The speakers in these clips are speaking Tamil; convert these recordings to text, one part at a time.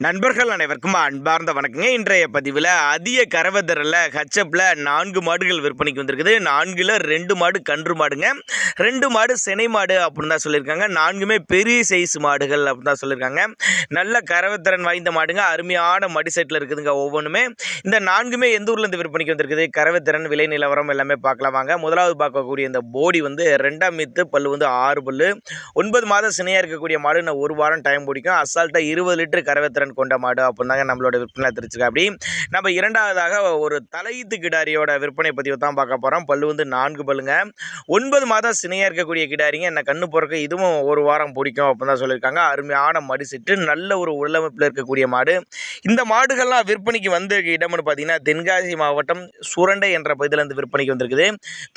நண்பர்கள் அனைவருக்கும் அன்பார்ந்த வணக்கங்க. இன்றைய பதிவில் அதிக கறவைத்திறனில் ஹச்சப்பில் 4 மாடுகள் விற்பனைக்கு வந்திருக்குது. 4ல் 2 மாடு கன்று மாடுங்க, 2 மாடு சினை மாடு அப்படின்னு தான் சொல்லியிருக்காங்க. 4மே பெரிய சைஸ் மாடுகள் அப்படின்னு தான் சொல்லியிருக்காங்க. நல்ல கறவைத்திறன் வாய்ந்த மாடுங்க, அருமையான மடி செட்டில் இருக்குதுங்க ஒவ்வொன்றுமே. இந்த 4மே எந்த ஊர்லேருந்து விற்பனைக்கு வந்திருக்குது, கறவைத்திறன், விலை நிலவரம் எல்லாமே பார்க்கலாம் வாங்க. முதலாவது பார்க்கக்கூடிய இந்த போடி வந்து 2ஆம் மீத்து, பல்லு வந்து 6 பல்லு, 9 மாதம் சினையாக இருக்கக்கூடிய மாடு. இன்னும் 1 வாரம் டைம் பிடிக்கும். அசால்ட்டாக 20 லிட்டர் கறவைத்திறன் கொண்ட மாடு அப்படின்னாங்க நம்மளோட விற்பனை தெரிஞ்சுக்க. அப்படி நம்ம இரண்டாவதாக ஒரு தலையீத்து கிடாரியோட விற்பனை பதிவு தான் பார்க்க போகிறோம். பல்லு வந்து 4 பல்லுங்க, 9 மாதம் சினையாக இருக்கக்கூடிய கிடாரிங்க. என்ன கண்ணு பிறக்க இதுவும் 1 வாரம் பிடிக்கும் அப்படின்னு தான் சொல்லியிருக்காங்க. அருமையான மடி செட்டு, நல்ல ஒரு உள்ளமைப்பில் இருக்கக்கூடிய மாடு. இந்த மாடுகள்லாம் விற்பனைக்கு வந்திருக்க இடம்னு பார்த்தீங்கன்னா தென்காசி மாவட்டம் சுரண்டை என்ற பகுதியில் இருந்து விற்பனைக்கு வந்திருக்குது.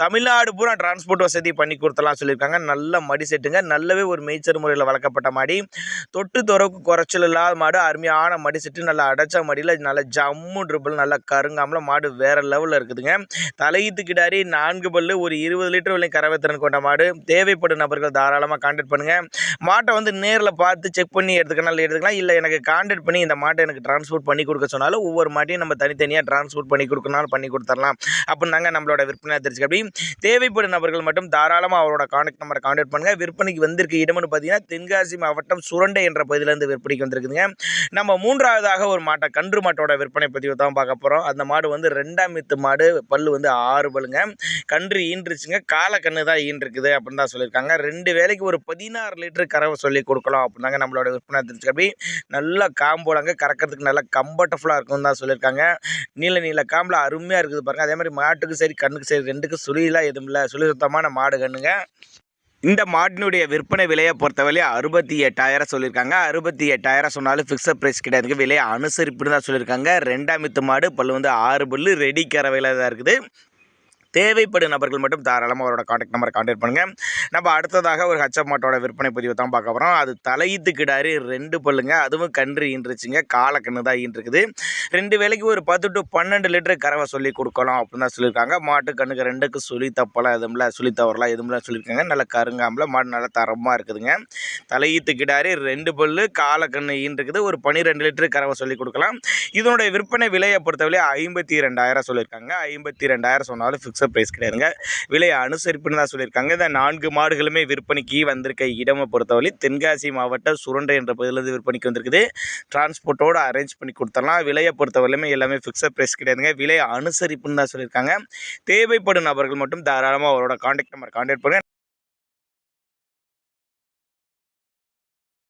தமிழ்நாடு பூரா டிரான்ஸ்போர்ட் வசதி பண்ணி கொடுத்தலாம் சொல்லியிருக்காங்க. நல்ல மடி செட்டுங்க, நல்லவே ஒரு மேய்ச்சல் முறையில் வளர்க்கப்பட்ட மாடி, தொட்டு துறவுக்கு குறைச்சல் இல்லாத மாடு, அருமையான மடி செட்டு, நல்லா அடைச்ச மடியில் நல்ல ஜம்மு ட்ரிபிள், நல்லா கருங்காமல மாடு வேற லெவலில் இருக்குதுங்க. தலையீத்து கிடாரி, 4 பல்லு, ஒரு 20 லிட்டர் வரையும் கறவைத்திறன் கொண்ட மாடு. தேவைப்படும் நபர்கள் தாராளமாக கான்டாக்ட் பண்ணுங்கள். மாட்டை வந்து நேரில் பார்த்து செக் பண்ணி எடுத்துக்கலாம். இல்லை எனக்கு கான்டாக்ட் பண்ணி இந்த மாட்டை எனக்கு டிரான்ஸ்போர்ட் பண்ணி கொடுக்க சொன்னாலும் ஒவ்வொரு மாட்டையும் நம்ம தனித்தனியாக டிரான்ஸ்போர்ட் பண்ணி கொடுக்கணும்னாலும் பண்ணி கொடுத்துடலாம் அப்படின்னாங்க நம்மளோட விற்பனை தெரிஞ்சுக்க. அப்படி தேவைப்படும் நபர்கள் மட்டும் தாராளமாக அவரோட கான்டாக்ட் நம்பரை கான்டாக்ட் பண்ணுங்கள். விற்பனைக்கு வந்திருக்க இடம்னு பார்த்தீங்கன்னா தென்காசி மாவட்டம் சுரண்டை என்ற பகுதியிலேருந்து விற்பனைக்கு வந்திருக்குதுங்க. நம்ம மூன்றாவதாக ஒரு மாட்டை, கன்று மாட்டோட விற்பனை பதிவு தான் பார்க்க போகிறோம். அந்த மாடு வந்து 2ஆம் மீத்து மாடு, பல்லு வந்து 6 பல்லுங்க, கன்று ஈன்றுச்சுங்க, காலை கன்று தான் ஈன்றுக்குது அப்படின்னு தான் சொல்லியிருக்காங்க. 2 வேலைக்கு ஒரு 16 லிட்டர் கறவை சொல்லி கொடுக்கலாம் அப்படின்னாங்க நம்மளோட விற்பனை தெரிஞ்சுக்க. அப்படி நல்லா காம்போடாங்க, கறக்கிறதுக்கு நல்லா கம்ஃபர்டபுளாக இருக்கும்னு தான் சொல்லியிருக்காங்க. நீல காம்பில் அருமையாக இருக்குது பாருங்கள். அதே மாதிரி மாட்டுக்கு சரி கண்ணுக்கு சரி ரெண்டுக்கும் சுழியெல்லாம் எதுவும் இல்லை, சுழி சுத்தமான மாடு கண்ணுங்க. இந்த மாட்டினுடைய விற்பனை விலையை பொறுத்தவரை 68,000 சொல்லியிருக்காங்க. 68,000 சொன்னாலும் ஃபிக்ஸட் ப்ரைஸ் கிடையாதுங்க, விலையை அனுசரிப்புன்னு தான் சொல்லியிருக்காங்க. 2ஆம் மீத்து மாடு, பல்லு வந்து 6 பல்லு, ரெடி கறவையில் தான் இருக்குது. தேவைப்படும் நபர்கள் மட்டும் தாராளமாக அவரோட கான்டாக்ட் நம்பரை கான்டாக்ட் பண்ணுங்கள். நம்ம அடுத்ததாக ஒரு ஹச்சப் மாட்டோட விற்பனை பதிவு தான் பார்க்க போகிறோம். அது தலையீத்து கிடாரி, 2 பல்லுங்க, அதுவும் கன்று ஈன்றுச்சுங்க, காலை கன்று தான் ஈன்றுக்குது. 2 வேலைக்கு ஒரு 10 to 12 லிட்டர் கறவை சொல்லி கொடுக்கலாம் அப்படின்னு தான் சொல்லியிருக்காங்க. மாட்டு கண்ணுக்கு 2க்கு சுழி தப்பலாம் எதுவும் இல்லை, சுழி தவறலாம் எதுவும் இல்லை சொல்லியிருக்காங்க. நல்ல கருங்காம்பில் மாடு நல்ல தரமாக இருக்குதுங்க. தலையீத்து கிடாரி, 2 பல்லு, காலை கன்று ஈன்றுக்குது, ஒரு 12 லிட்டர் கறவை சொல்லி கொடுக்கலாம். இதனுடைய விற்பனை விலையை பொறுத்தவரை 52,000 சொல்லியிருக்காங்க. 52,000 சொன்னாலும் ஃபிக்ஸ் பிரைஸ் கிடையாதுங்க, விலை அனுசரிப்புன்னு தான் சொல்லியிருக்காங்க. இந்த 4 மாடுகளுமே விற்பனைக்கு வந்திருக்க இடமை பொறுத்தவரை தென்காசி மாவட்டம் சுரண்டை என்ற பகுதியிலிருந்து விற்பனைக்கு வந்திருக்குது. டிரான்ஸ்போர்ட்டோடு அரேஞ்ச் பண்ணி கொடுத்துடலாம். விலையை பொறுத்தவரையிலுமே எல்லாமே ஃபிக்ஸட் பிரைஸ் கிடையாதுங்க, விலை அனுசரிப்புன்னு தான் சொல்லியிருக்காங்க. தேவைப்படும் நபர்கள் மட்டும் தாராளமாக அவரோட கான்டாக்ட் நம்பர் கான்டாக்ட் பண்ணுங்கள்.